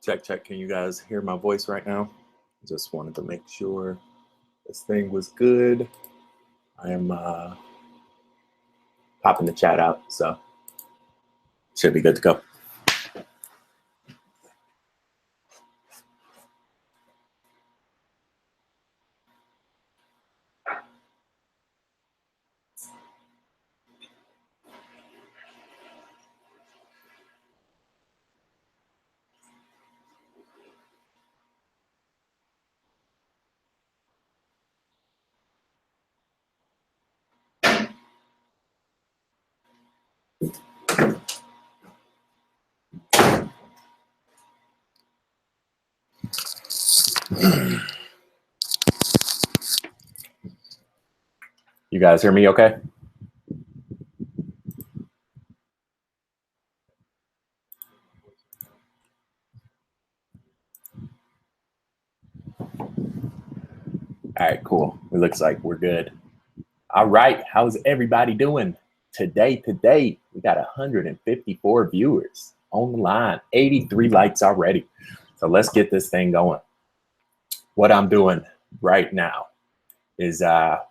Check, check. Can you guys hear my voice right now? Just wanted to make sure this thing was good. I am popping the chat out, so should be good to go. You guys hear me okay? All right, cool. It looks like we're good. All right, how's everybody doing? Today, we got 154 viewers on the line, 83 likes already. So let's get this thing going. What I'm doing right now is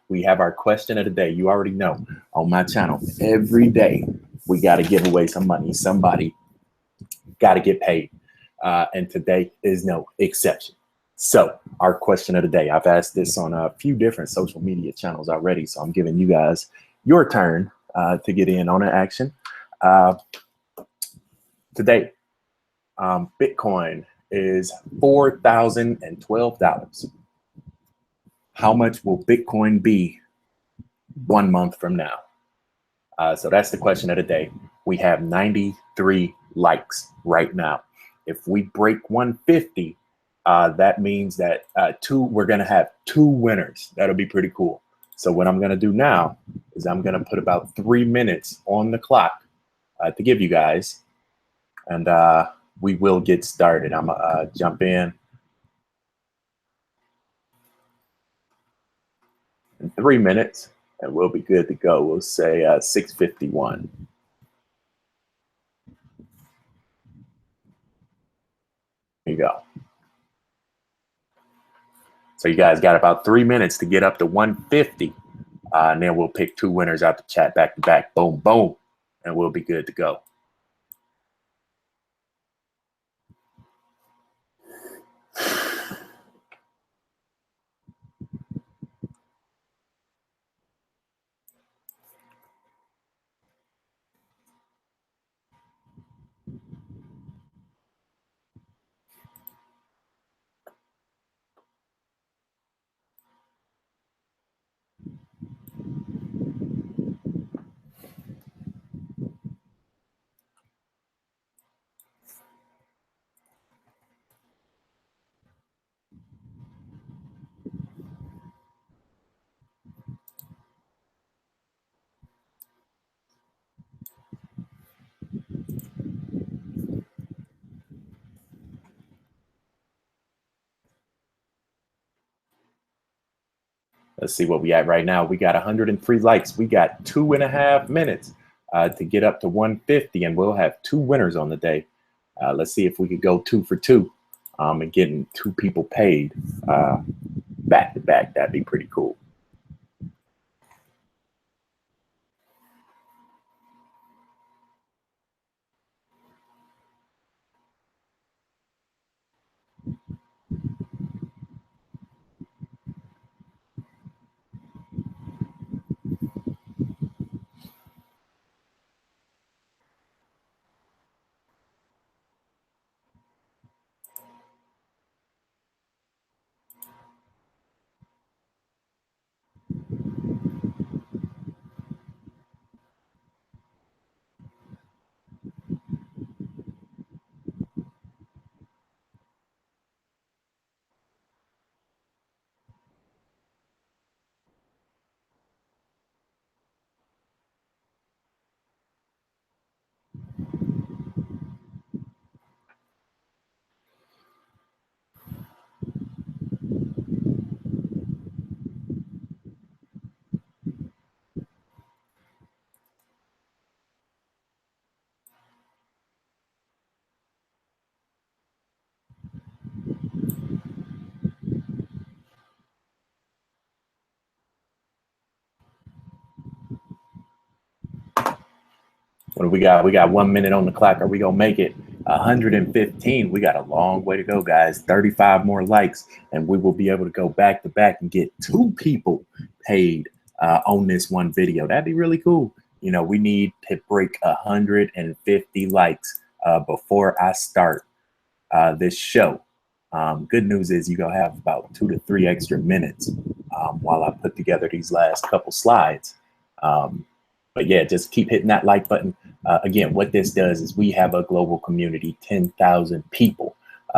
we have our question of the day. You already know on my channel, every day we got to give away some money. Somebody got to get paid. And today is no exception. So our question of the day, I've asked this on a few different social media channels already. So I'm giving you guys your turn to get in on an action. Today, Bitcoin is $4,012. How much will Bitcoin be 1 month from now? So that's the question of the day. We have 93 likes right now. If we break 150, that means that we're going to have 2 winners. That'll be pretty cool. So what I'm going to do now is I'm going to put about 3 minutes on the clock to give you guys, and we will get started. I'm going to jump in 3 minutes, and we'll be good to go. We'll say 6:51. There you go. So you guys got about 3 minutes to get up to 150. And then we'll pick 2 winners out the chat back to back. Boom, boom. And we'll be good to go. Let's see what we at right now. We got 103 likes. We got 2.5 minutes to get up to 150, and we'll have 2 winners on the day. Let's see if we could go 2 for 2 and getting 2 people paid back to back. That'd be pretty cool. What do we got? We got 1 minute on the clock. Are we gonna make it? 115. We got a long way to go, guys. 35 more likes, and we will be able to go back to back and get 2 people paid on this one video. That'd be really cool. You know, we need to break 150 likes before I start this show. Good news is you're gonna have about 2 to 3 extra minutes while I put together these last couple slides. But yeah, just keep hitting that like button. Again, what this does is we have a global community, 10,000 people.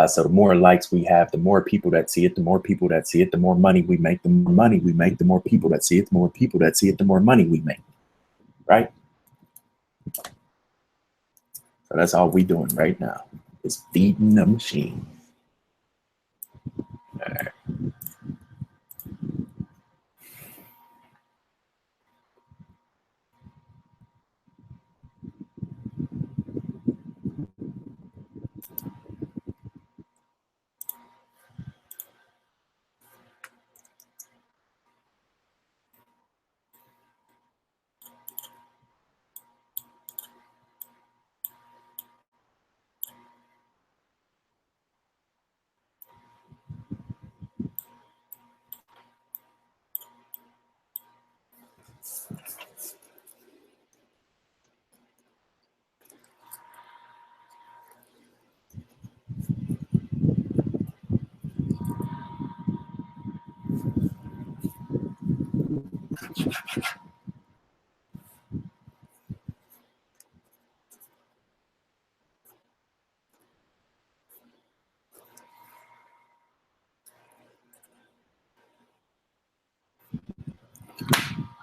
So the more likes we have, the more people that see it, the more people that see it, the more money we make, the more money we make, the more people that see it, the more people that see it, the more money we make, right? So that's all we're doing right now is feeding the machine. All right.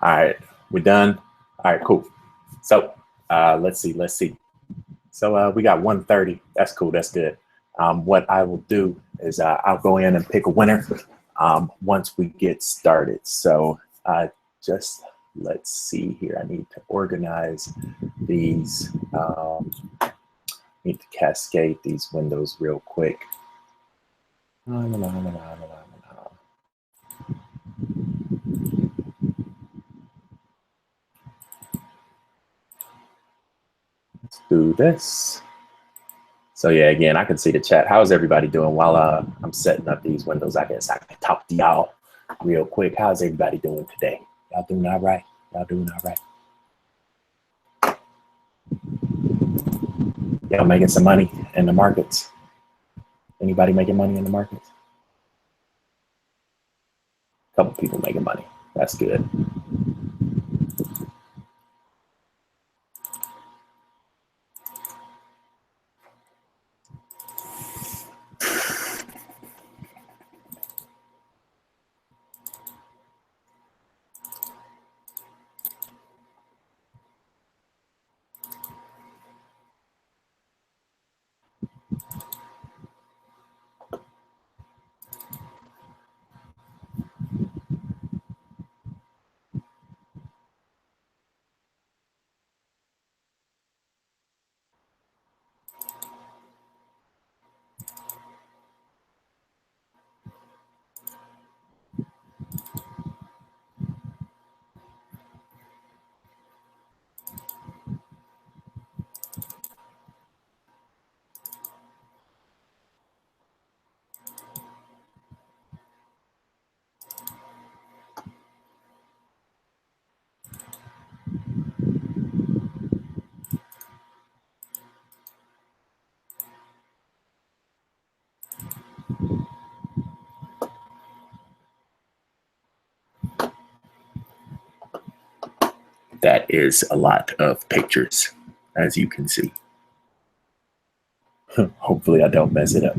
All right, we're done. All right, cool. So let's see. So we got 130. That's cool. That's good. What I will do is I'll go in and pick a winner once we get started. So just let's see here. I need to organize these. Need to cascade these windows real quick. Let's do this. So yeah, again, I can see the chat. How's everybody doing while I'm setting up these windows? I guess I can talk to y'all real quick. How's everybody doing today? Y'all doing all right? Y'all doing all right? Y'all making some money in the markets? Anybody making money in the markets? A couple people making money. That's good. That is a lot of pictures, as you can see. Hopefully I don't mess it up.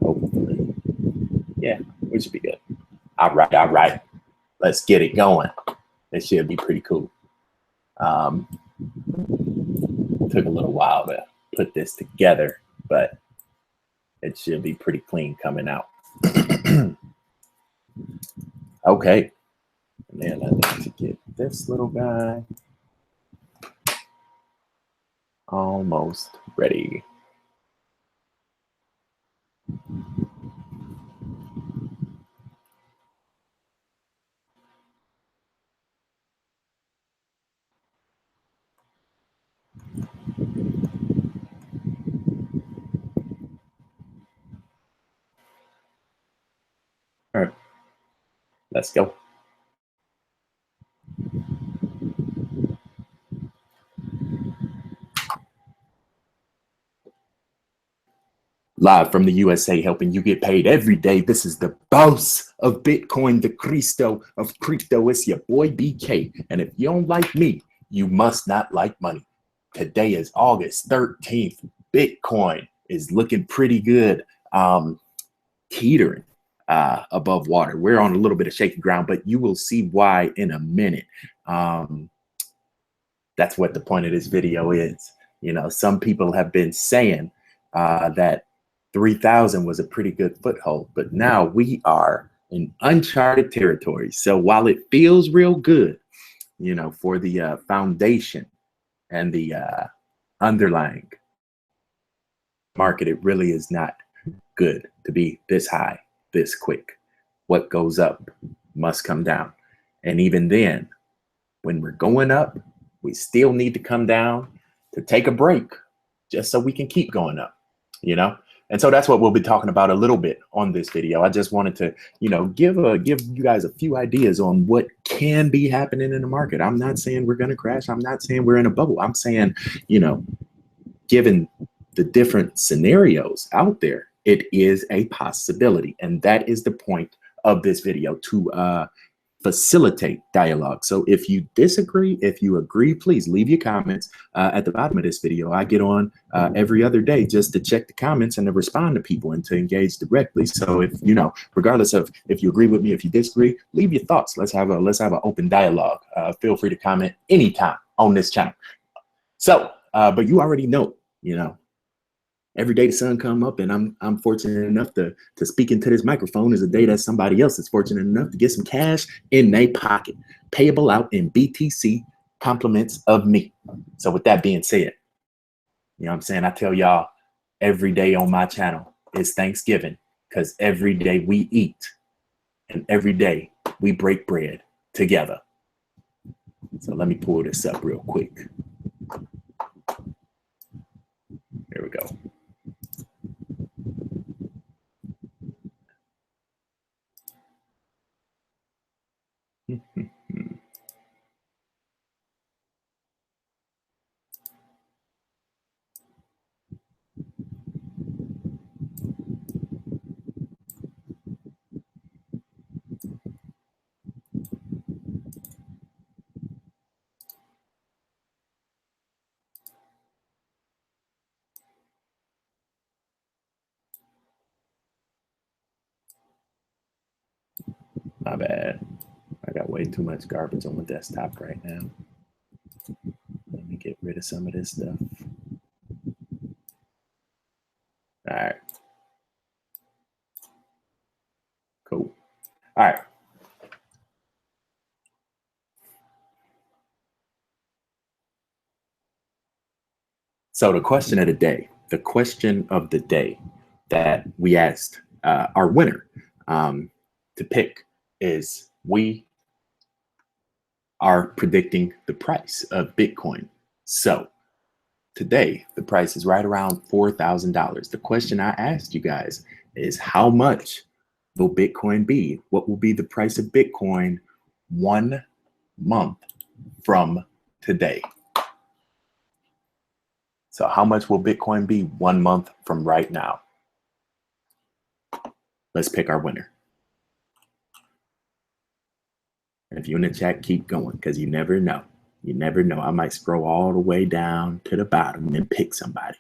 Hopefully. Yeah, we should be good. All right. Let's get it going. It should be pretty cool. Took a little while to put this together, but it should be pretty clean coming out. Okay. And then I need to get this little guy almost ready. Let's go. Live from the USA, helping you get paid every day. This is the boss of Bitcoin, the Cristo of crypto. It's your boy BK. And if you don't like me, you must not like money. Today is August 13th. Bitcoin is looking pretty good. Teetering above water. We're on a little bit of shaky ground, but you will see why in a minute. That's what the point of this video is. You know, some people have been saying that 3,000 was a pretty good foothold, but now we are in uncharted territory. So while it feels real good, you know, for the foundation and the underlying market, it really is not good to be this high, this quick. What goes up must come down. And even then, when we're going up, we still need to come down to take a break just so we can keep going up, you know? And so that's what we'll be talking about a little bit on this video. I just wanted to, you know, give you guys a few ideas on what can be happening in the market. I'm not saying we're going to crash. I'm not saying we're in a bubble. I'm saying, you know, given the different scenarios out there, it is a possibility. And that is the point of this video, to facilitate dialogue. So if you disagree, if you agree, please leave your comments at the bottom of this video. I get on every other day just to check the comments and to respond to people and to engage directly. So if, you know, regardless of if you agree with me, if you disagree, leave your thoughts. Let's have an open dialogue. Feel free to comment anytime on this channel. So, but you already know, you know, every day the sun come up and I'm fortunate enough to speak into this microphone is a day that somebody else is fortunate enough to get some cash in their pocket, payable out in BTC, compliments of me. So with that being said, you know what I'm saying? I tell y'all every day on my channel is Thanksgiving, because every day we eat and every day we break bread together. So let me pull this up real quick. There we go. My bad. I got way too much garbage on my desktop right now. Let me get rid of some of this stuff. All right. Cool. All right. So the question of the day that we asked our winner to pick is, we are predicting the price of Bitcoin. So today, the price is right around $4,000. The question I asked you guys is, how much will Bitcoin be? What will be the price of Bitcoin 1 month from today? So how much will Bitcoin be 1 month from right now? Let's pick our winner. And if you're in the chat, keep going, because you never know. You never know. I might scroll all the way down to the bottom and pick somebody.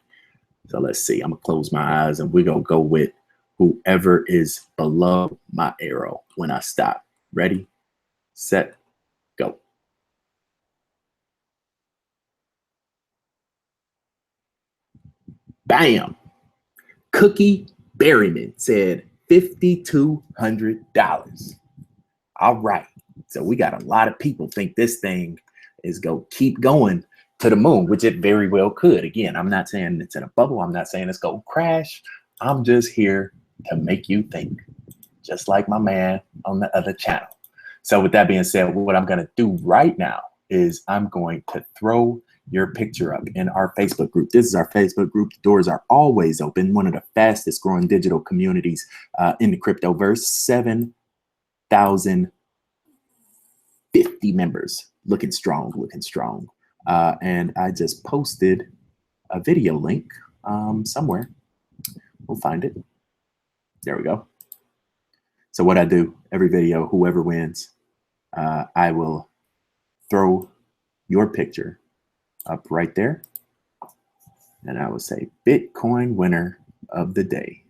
So let's see. I'm going to close my eyes and we're going to go with whoever is below my arrow when I stop. Ready, set, go. Bam. Cookie Berryman said $5,200. All right. So we got a lot of people think this thing is going to keep going to the moon, which it very well could. Again, I'm not saying it's in a bubble. I'm not saying it's going to crash. I'm just here to make you think, just like my man on the other channel. So with that being said, what I'm going to do right now is I'm going to throw your picture up in our Facebook group. This is our Facebook group. The doors are always open. One of the fastest growing digital communities in the cryptoverse. 7,000 50 members. Looking strong, looking strong. And I just posted a video link somewhere. We'll find it. There we go. So what I do every video, whoever wins, I will throw your picture up right there. And I will say Bitcoin winner of the day.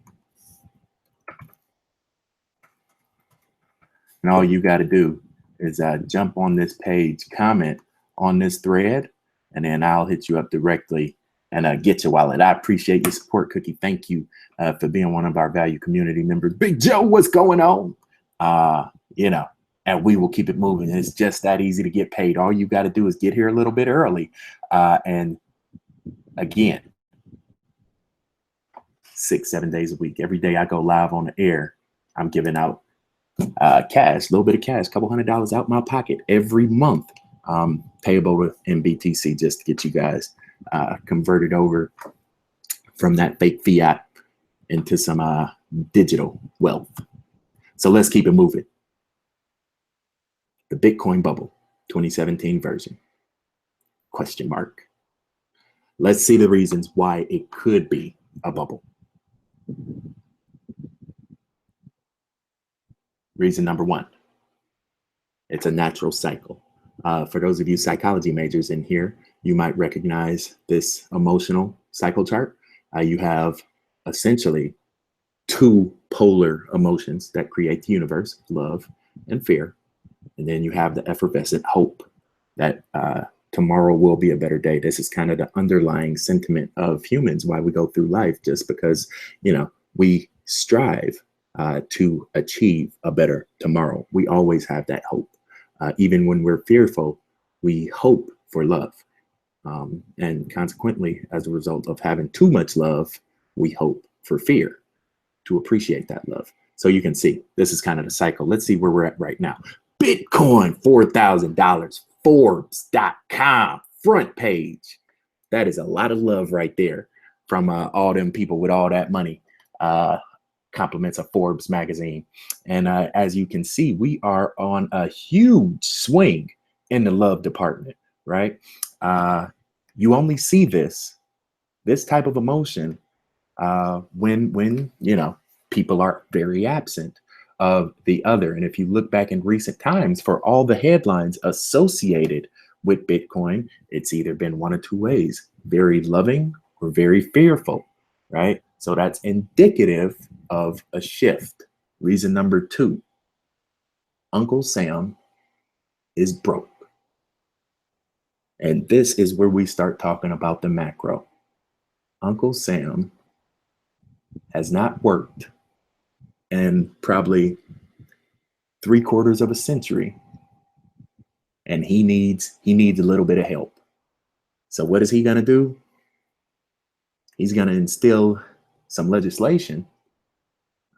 And all you got to do is jump on this page, comment on this thread, and then I'll hit you up directly and get your wallet. I appreciate your support, Cookie. Thank you for being one of our value community members. Big Joe, what's going on? You know, and we will keep it moving. It's just that easy to get paid. All you got to do is get here a little bit early. And again, 6-7 days a week. Every day I go live on the air, I'm giving out cash, a little bit of cash, couple $100 out my pocket every month, payable in BTC, just to get you guys converted over from that fake fiat into some digital wealth. So let's keep it moving. The Bitcoin bubble, 2017 version, question mark. Let's see the reasons why it could be a bubble. Reason number one, it's a natural cycle. For those of you psychology majors in here, you might recognize this emotional cycle chart. You have essentially two polar emotions that create the universe, love and fear. And then you have the effervescent hope that tomorrow will be a better day. This is kind of the underlying sentiment of humans, why we go through life, just because, you know, we strive to achieve a better tomorrow. We always have that hope. Even when we're fearful, we hope for love. And consequently, as a result of having too much love, we hope for fear to appreciate that love. So you can see, this is kind of the cycle. Let's see where we're at right now. Bitcoin, $4,000, Forbes.com, front page. That is a lot of love right there from all them people with all that money. Compliments of Forbes magazine. And as you can see, we are on a huge swing in the love department, right? You only see this type of emotion when you know, people are very absent of the other. And if you look back in recent times, for all the headlines associated with Bitcoin, it's either been one of two ways: very loving or very fearful, right? So that's indicative of a shift. Reason number two, Uncle Sam is broke. And this is where we start talking about the macro. Uncle Sam has not worked in probably 3/4 of a century, and he needs a little bit of help. So what is he going to do? He's going to instill some legislation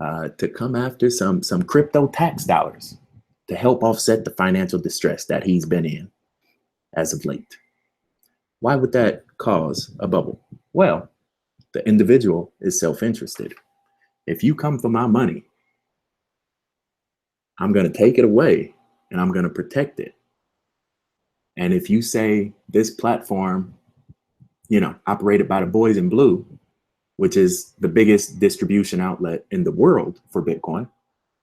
to come after some crypto tax dollars to help offset the financial distress that he's been in as of late. Why would that cause a bubble? Well, the individual is self-interested. If you come for my money, I'm going to take it away and I'm going to protect it. And if you say this platform, you know, operated by the boys in blue, which is the biggest distribution outlet in the world for Bitcoin,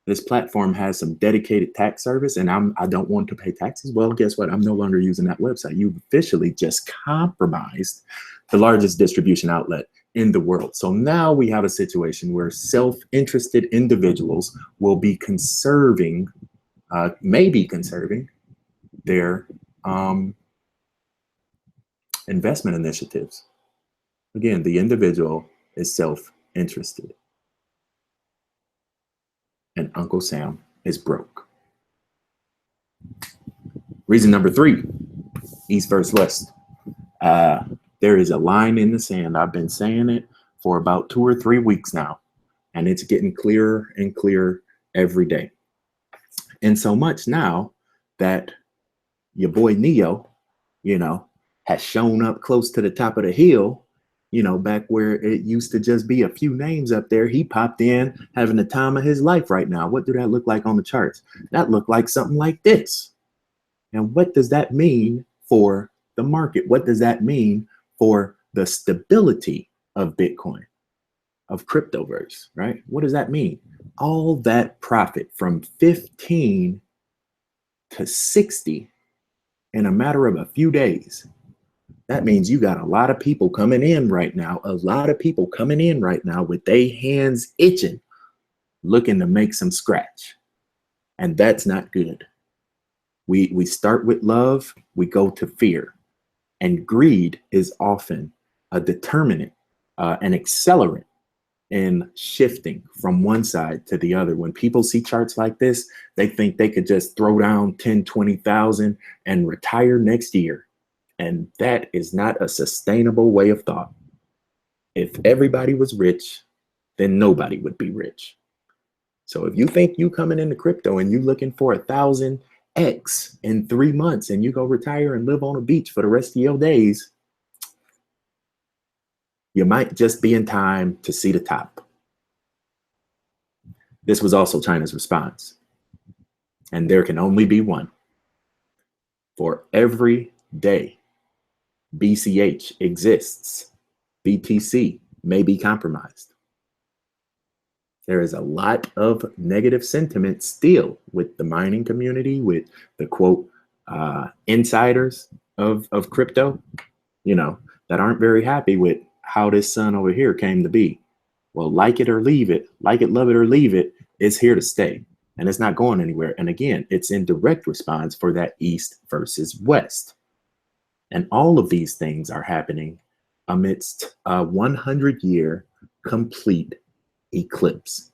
this platform has some dedicated tax service, and I don't want to pay taxes. Well, guess what? I'm no longer using that website. You've officially just compromised the largest distribution outlet in the world. So now we have a situation where self-interested individuals will be conserving, maybe conserving their investment initiatives. Again, the individual is self-interested. And Uncle Sam is broke. Reason number three, East versus West. There is a line in the sand. I've been saying it for about 2 or 3 weeks now, and it's getting clearer and clearer every day. And so much now that your boy Neo, you know, has shown up close to the top of the hill. You know, back where it used to just be a few names up there, he popped in having the time of his life right now. What do that look like on the charts? That looked like something like this. And what does that mean for the market? What does that mean for the stability of Bitcoin, of cryptoverse, right? What does that mean? All that profit from 15 to 60 in a matter of a few days. That means you got a lot of people coming in right now, with their hands itching, looking to make some scratch. And that's not good. We start with love, we go to fear. And greed is often a determinant, an accelerant in shifting from one side to the other. When people see charts like this, they think they could just throw down 10, 20,000 and retire next year. And that is not a sustainable way of thought. If everybody was rich, then nobody would be rich. So if you think you coming into crypto and you looking for 1,000x in 3 months and you go retire and live on a beach for the rest of your days, you might just be in time to see the top. This was also China's response. And there can only be one. For every day BCH exists, BTC may be compromised. There is a lot of negative sentiment still with the mining community, with the quote insiders of crypto, that aren't very happy with how this sun over here came to be. Well, like it or leave it, like it, love it or leave it, it's here to stay. And it's not going anywhere. And again, it's in direct response for that East versus West. And all of these things are happening amidst a 100-year complete eclipse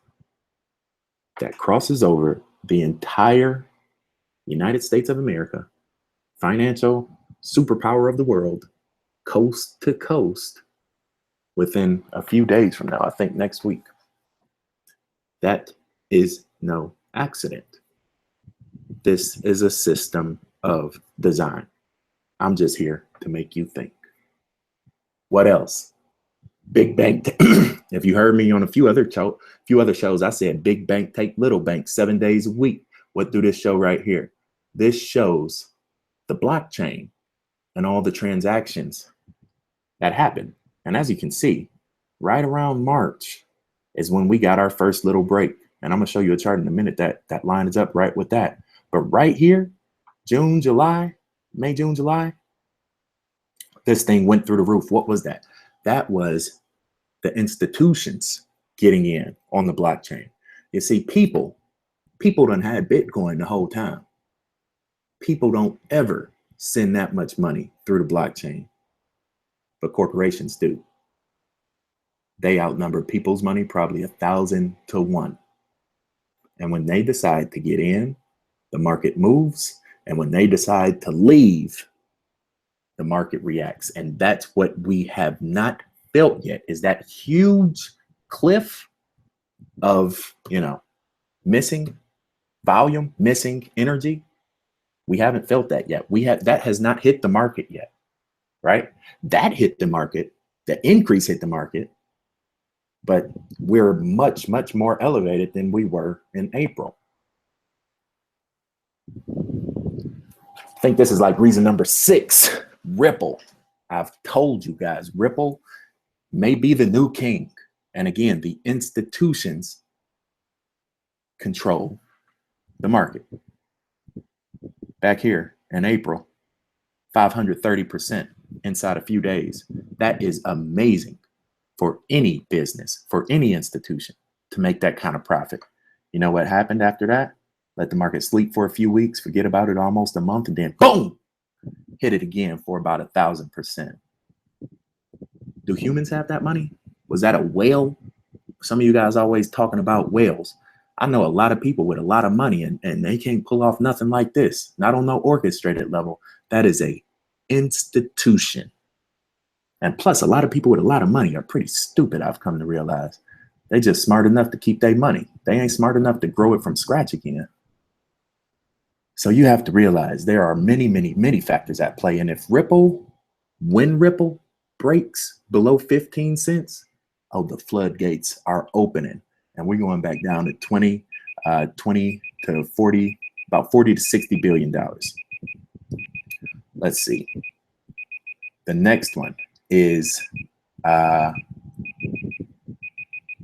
that crosses over the entire United States of America, financial superpower of the world, coast to coast, within a few days from now, I think next week. That is no accident. This is a system of design. I'm just here to make you think. What else? Big bank. If you heard me on a few other shows, I said big bank take little bank 7 days a week. What do this show right here? This shows the blockchain and all the transactions that happen. And as you can see, right around March is when we got our first little break. And I'm gonna show you a chart in a minute that lines up right with that. But right here, June, July, May, June, July, this thing went through the roof. What was that? That was the institutions getting in on the blockchain. You see, people done had Bitcoin the whole time. People don't ever send that much money through the blockchain, but corporations do. They outnumber people's money probably 1,000 to 1. And when they decide to get in, the market moves. And when they decide to leave, the market reacts. And that's what we have not felt yet, is that huge cliff of, missing volume, missing energy. We haven't felt that yet. That has not hit the market yet, right? That hit the market, the increase hit the market, but we're much, much more elevated than we were in April. I think this is like reason number 6, Ripple. I've told you guys, Ripple may be the new king. And again, the institutions control the market. Back here in April, 530% inside a few days. That is amazing for any business, for any institution to make that kind of profit. You know what happened after that? Let the market sleep for a few weeks, forget about it almost a month, and then boom, hit it again for about 1,000%. Do humans have that money? Was that a whale? Some of you guys always talking about whales. I know a lot of people with a lot of money and they can't pull off nothing like this, not on no orchestrated level. That is a institution. And plus, a lot of people with a lot of money are pretty stupid, I've come to realize. They just smart enough to keep their money. They ain't smart enough to grow it from scratch again. So you have to realize there are many, many, many factors at play. And when Ripple breaks below 15 cents, oh, the floodgates are opening. And we're going back down to 20 to 40, about 40 to 60 billion dollars. let's see. The next one is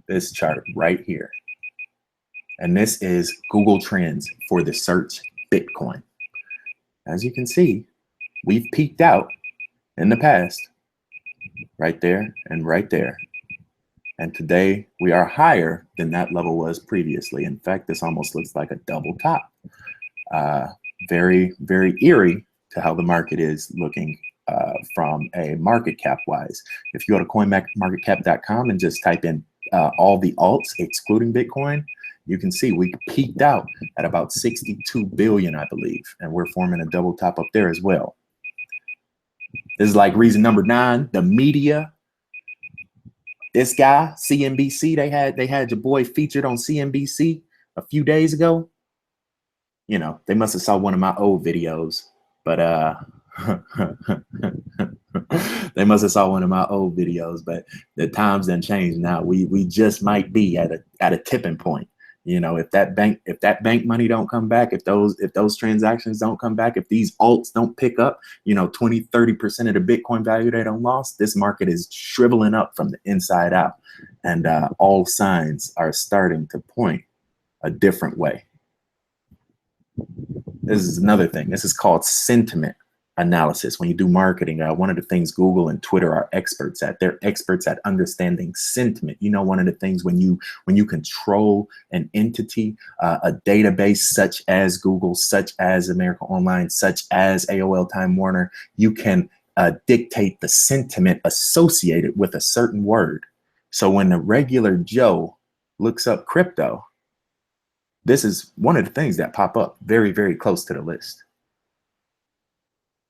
this chart right here. And this is Google Trends for the search Bitcoin. As you can see, we've peaked out in the past, right there and right there. And today we are higher than that level was previously. In fact, this almost looks like a double top. Very, very eerie to how the market is looking from a market cap wise. If you go to coinmarketcap.com and just type in all the alts excluding Bitcoin, you can see we peaked out at about 62 billion, I believe, and we're forming a double top up there as well. This is like reason number 9, the media. This guy, CNBC, they had your boy featured on CNBC a few days ago. You know, they must have saw one of my old videos, but they must have saw one of my old videos, but the times done changed now. We just might be at a tipping point. You know, if that bank money don't come back, if those transactions don't come back, if these alts don't pick up, you know, 20-30% of the Bitcoin value they don't lost, this market is shriveling up from the inside out. And all signs are starting to point a different way. This is another thing. This is called sentiment analysis. When you do marketing, one of the things Google and Twitter are experts at, they're experts at understanding sentiment. You know, one of the things when you control an entity, a database such as Google, such as America Online, such as AOL Time Warner, you can dictate the sentiment associated with a certain word. So when the regular Joe looks up crypto, this is one of the things that pop up very, very close to the list.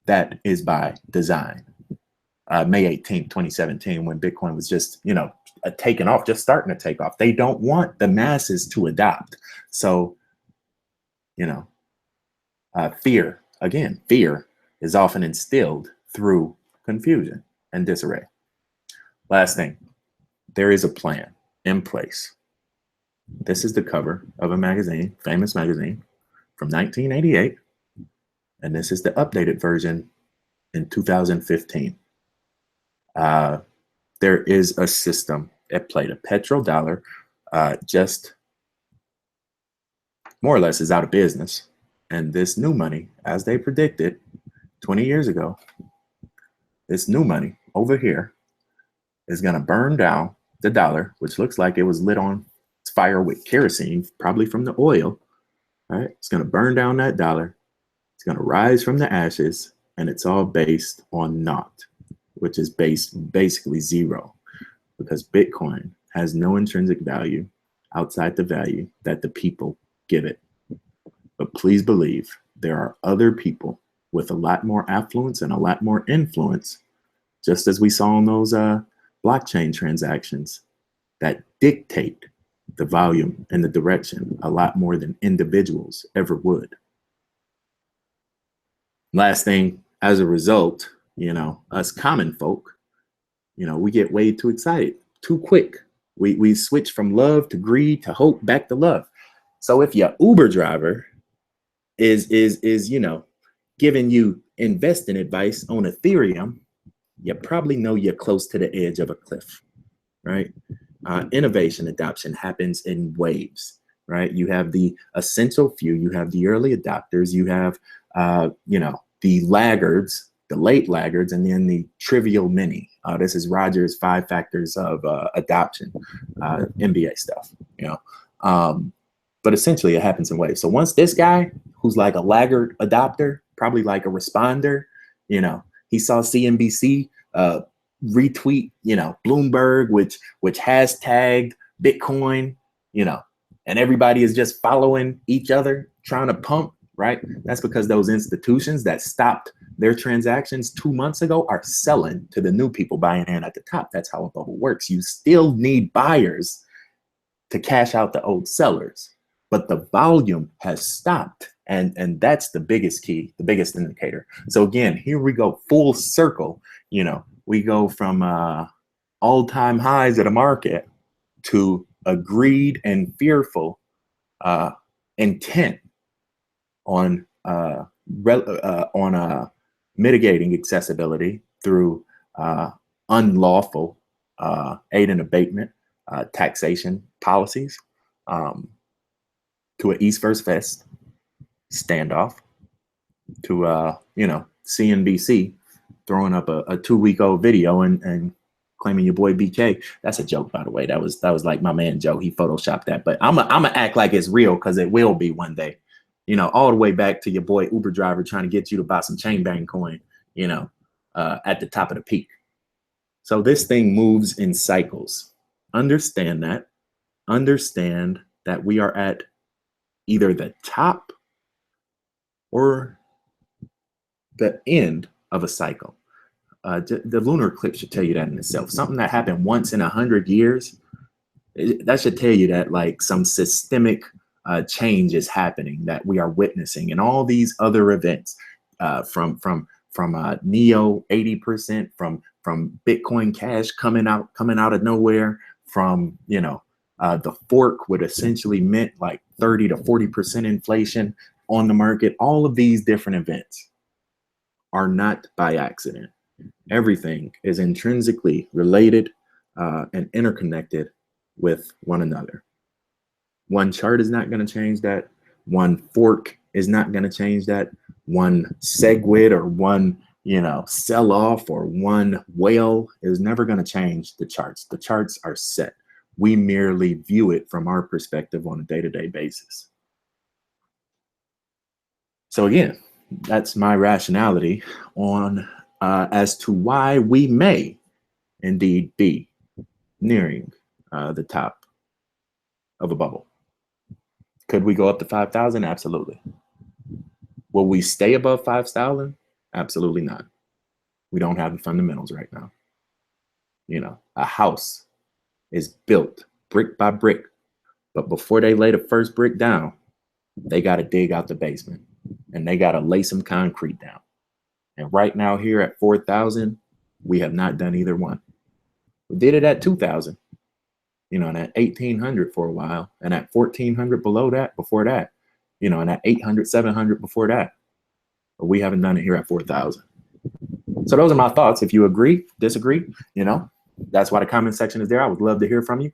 That is by design. May 18th, 2017, when Bitcoin was just, you know, taking off, just starting to take off. They don't want the masses to adopt. So, you know, fear is often instilled through confusion and disarray. Last thing, there is a plan in place. This is the cover of a magazine, famous magazine from 1988. And this is the updated version in 2015. There is a system at play. The petrodollar just more or less is out of business. And this new money, as they predicted 20 years ago, this new money over here is going to burn down the dollar, which looks like it was lit on fire with kerosene, probably from the oil. All right, it's going to burn down that dollar. It's going to rise from the ashes, and it's all based on naught, which is basically zero, because Bitcoin has no intrinsic value outside the value that the people give it. But please believe there are other people with a lot more affluence and a lot more influence, just as we saw in those blockchain transactions, that dictate the volume and the direction a lot more than individuals ever would. Last thing, as a result, you know, us common folk, you know, we get way too excited, too quick. We switch from love to greed to hope back to love. So if your Uber driver is you know, giving you investing advice on Ethereum, you probably know you're close to the edge of a cliff, right? Innovation adoption happens in waves, right? You have the essential few, you have the early adopters, you have, you know, the laggards, the late laggards, and then the trivial many. This is Rogers' 5 factors of adoption, MBA stuff, you know. But essentially it happens in waves. So once this guy, who's like a laggard adopter, probably like a responder, you know, he saw CNBC retweet, you know, Bloomberg, which hashtagged Bitcoin, you know, and everybody is just following each other, trying to pump, right? That's because those institutions that stopped their transactions 2 months ago are selling to the new people buying in at the top. That's how a bubble works. You still need buyers to cash out the old sellers, but the volume has stopped. And that's the biggest key, the biggest indicator. So again, here we go full circle. You know, we go from all-time highs of the market to a greed and fearful intent on mitigating accessibility through unlawful aid and abatement taxation policies, to an East versus West standoff, to CNBC throwing up a 2-week-old video and claiming your boy BK. That's a joke, by the way. That was like my man Joe. He photoshopped that, but I'm gonna act like it's real because it will be one day. All the way back to your boy Uber driver trying to get you to buy some chain bang coin. At the top of the peak. So this thing moves in cycles. Understand that. Understand that we are at either the top or the end of a cycle. The lunar eclipse should tell you that in itself. Something that happened once in 100 years, that should tell you that like some systemic change is happening that we are witnessing, and all these other events from NEO 80%, from Bitcoin Cash coming out of nowhere, from the fork would essentially meant like 30 to 40% inflation on the market. All of these different events are not by accident. Everything is intrinsically related and interconnected with one another. One chart is not going to change that. One fork is not going to change that. One SegWit or one sell off or one whale is never going to change the charts. The charts are set. We merely view it from our perspective on a day-to-day basis. So again, that's my rationality on as to why we may indeed be nearing the top of a bubble. Could we go up to 5,000? Absolutely. Will we stay above 5,000? Absolutely not. We don't have the fundamentals right now. A house is built brick by brick, but before they lay the first brick down, they got to dig out the basement and they got to lay some concrete down. And right now here at 4,000, we have not done either one. We did it at 2,000, and at 1,800 for a while, and at 1,400 before that, and at 800, 700 before that. But we haven't done it here at 4,000. So those are my thoughts. If you agree, disagree, that's why the comment section is there. I would love to hear from you.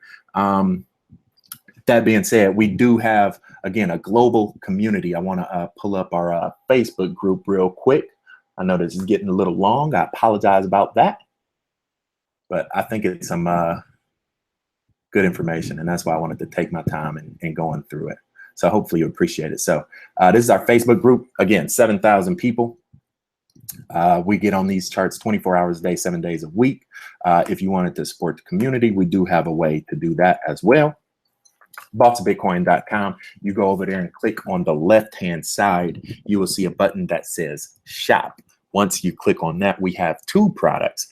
That being said, we do have, again, a global community. I want to pull up our Facebook group real quick. I know this is getting a little long. I apologize about that. But I think it's some good information, and that's why I wanted to take my time and going through it. So hopefully you appreciate it. So this is our Facebook group. Again, 7,000 people. We get on these charts 24 hours a day, 7 days a week. If you wanted to support the community, we do have a way to do that as well. BossofBitcoin.com. You go over there and click on the left-hand side. You will see a button that says shop. Once you click on that, we have 2 products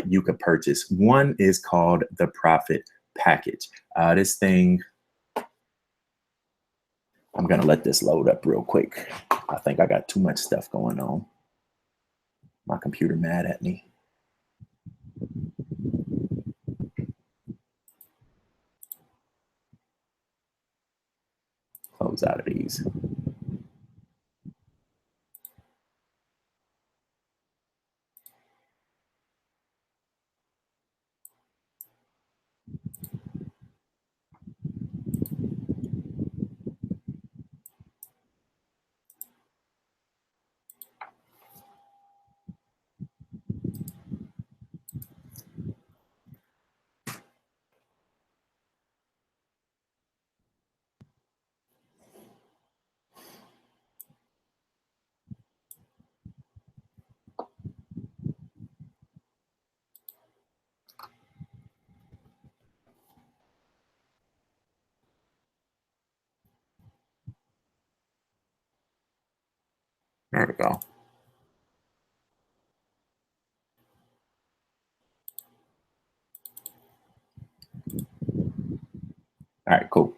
you can purchase. One is called the Profit Package. This thing, I'm going to let this load up real quick. I think I got too much stuff going on. My computer mad at me. Close out of these. There we go. All right, cool.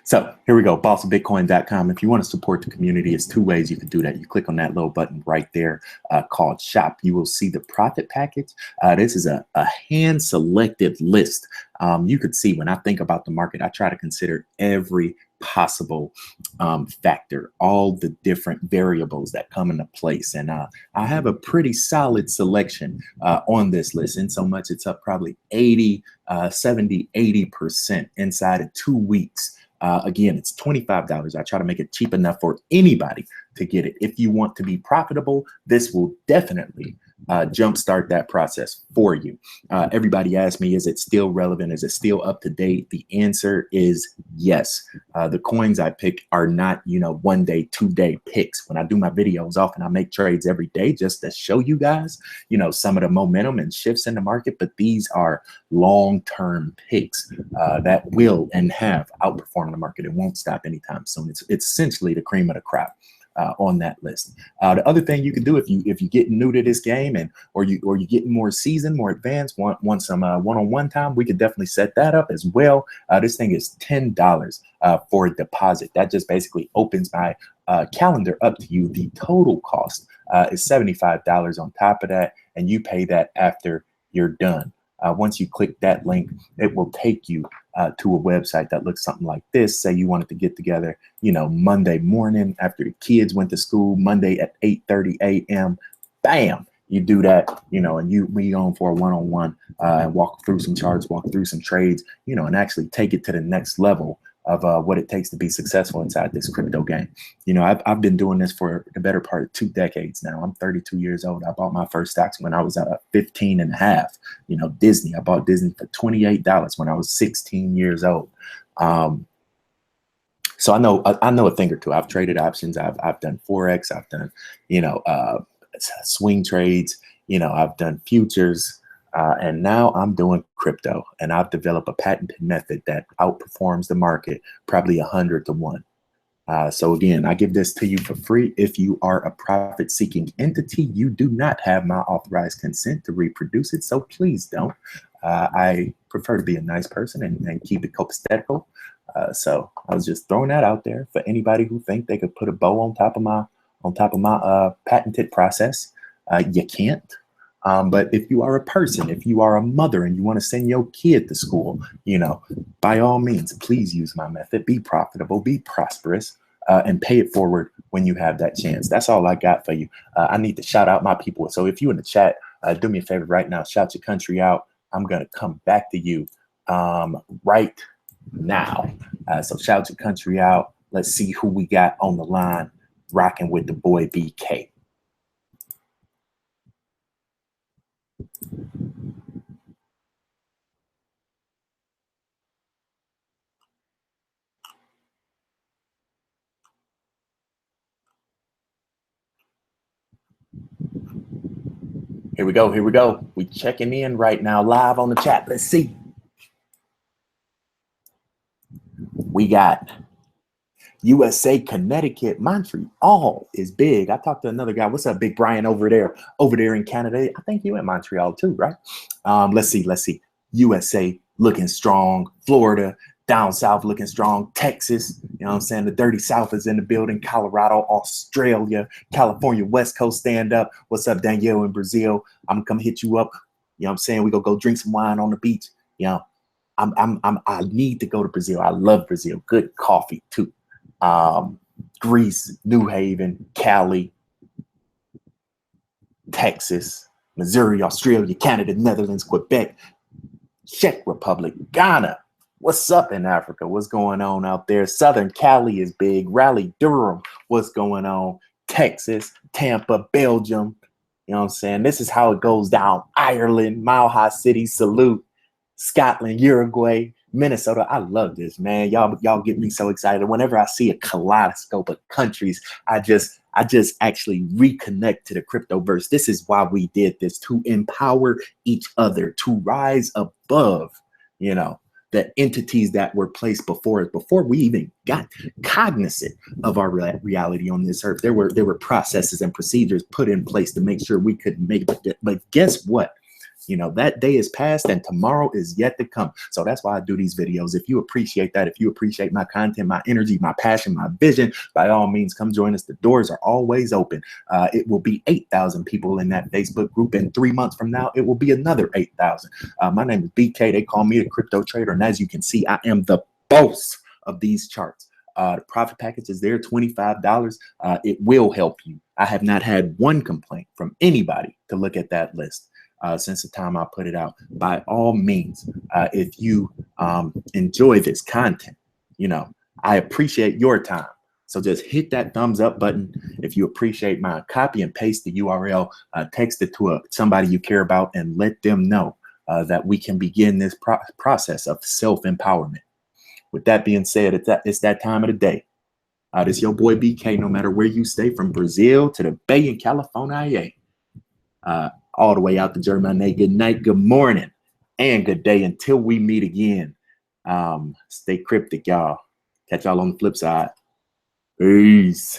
So here we go, bossofbitcoin.com. If you want to support the community, it's two ways you can do that. You click on that little button right there called shop. You will see the profit package. This is a hand selected list. You could see when I think about the market, I try to consider every possible factor, all the different variables that come into place. And I have a pretty solid selection on this list, in so much it's up probably 80, 70, 80% inside of 2 weeks. Again, it's $25. I try to make it cheap enough for anybody to get it. If you want to be profitable, this will definitely jumpstart that process for you. Everybody asks me, is it still relevant? Is it still up to date? The answer is yes. The coins I pick are not, 1 day, 2 day picks. When I do my videos, often I make trades every day just to show you guys, some of the momentum and shifts in the market. But these are long-term picks that will and have outperformed the market. It won't stop anytime soon. It's essentially the cream of the crop on that list. The other thing you can do if you get new to this game or you getting more seasoned, more advanced, want some one-on-one time, we could definitely set that up as well. This thing is $10 for a deposit. That just basically opens my calendar up to you. The total cost is $75 on top of that, and you pay that after you're done. Once you click that link, it will take you to a website that looks something like this. Say you wanted to get together, Monday morning after the kids went to school, Monday at 8:30 a.m. Bam, you do that, and we on for a one-on-one and walk through some charts, walk through some trades, and actually take it to the next level of what it takes to be successful inside this crypto game. I've been doing this for the better part of 2 decades now. I'm 32 years old. I bought my first stocks when I was 15 and a half. Disney, I bought Disney for $28 when I was 16 years old. So I know a thing or two. I've traded options. I've done Forex. I've done, swing trades. I've done futures. And now I'm doing crypto, and I've developed a patented method that outperforms the market probably 100 to 1. So again, I give this to you for free. If you are a profit-seeking entity, you do not have my authorized consent to reproduce it, so please don't. I prefer to be a nice person and keep it copacetic. So I was just throwing that out there for anybody who think they could put a bow on top of my patented process. You can't. But if you are a person, if you are a mother and you want to send your kid to school, by all means, please use my method. Be profitable, be prosperous, and pay it forward when you have that chance. That's all I got for you. I need to shout out my people. So if you in the chat, do me a favor right now, shout your country out. I'm going to come back to you right now. So shout your country out. Let's see who we got on the line rocking with the boy BK. Here we go. Here we go. We checking in right now live on the chat. Let's see. We got USA, Connecticut, Montreal is big. I talked to another guy. What's up, Big Brian over there in Canada? I think you in Montreal too, right? Let's see. USA looking strong. Florida down south looking strong. Texas, the dirty South is in the building. Colorado, Australia, California, West Coast, stand up. What's up, Danielle in Brazil? I'm gonna come hit you up. We gonna go drink some wine on the beach. I need to go to Brazil. I love Brazil. Good coffee too. Greece, New Haven, Cali, Texas, Missouri, Australia, Canada, Netherlands, Quebec, Czech Republic, Ghana. What's up in Africa? What's going on out there? Southern Cali is big. Raleigh, Durham. What's going on? Texas, Tampa, Belgium. This is how it goes down. Ireland, Mile High City, salute. Scotland, Uruguay, Minnesota. I love this, man. Y'all get me so excited. Whenever I see a kaleidoscope of countries, I just actually reconnect to the cryptoverse. This is why we did this, to empower each other, to rise above, the entities that were placed before us, before we even got cognizant of our reality on this earth. There were processes and procedures put in place to make sure we could make it. But guess what? You know, that day is past and tomorrow is yet to come. So that's why I do these videos. If you appreciate that, if you appreciate my content, my energy, my passion, my vision, by all means, come join us. The doors are always open. It will be 8,000 people in that Facebook group. And 3 months from now, it will be another 8,000. My name is BK. They call me the crypto trader. And as you can see, I am the boss of these charts. The profit package is there, $25. It will help you. I have not had one complaint from anybody to look at that list since the time I put it out. By all means, if you enjoy this content, you know, I appreciate your time. So just hit that thumbs up button. If you appreciate my copy and paste the URL, text it to somebody you care about and let them know that we can begin this process of self-empowerment. With that being said, it's that time of the day. This your boy BK, no matter where you stay, from Brazil to the Bay in California, all the way out to Germany. Good night, good morning, and good day until we meet again. Stay cryptic, y'all. Catch y'all on the flip side. Peace.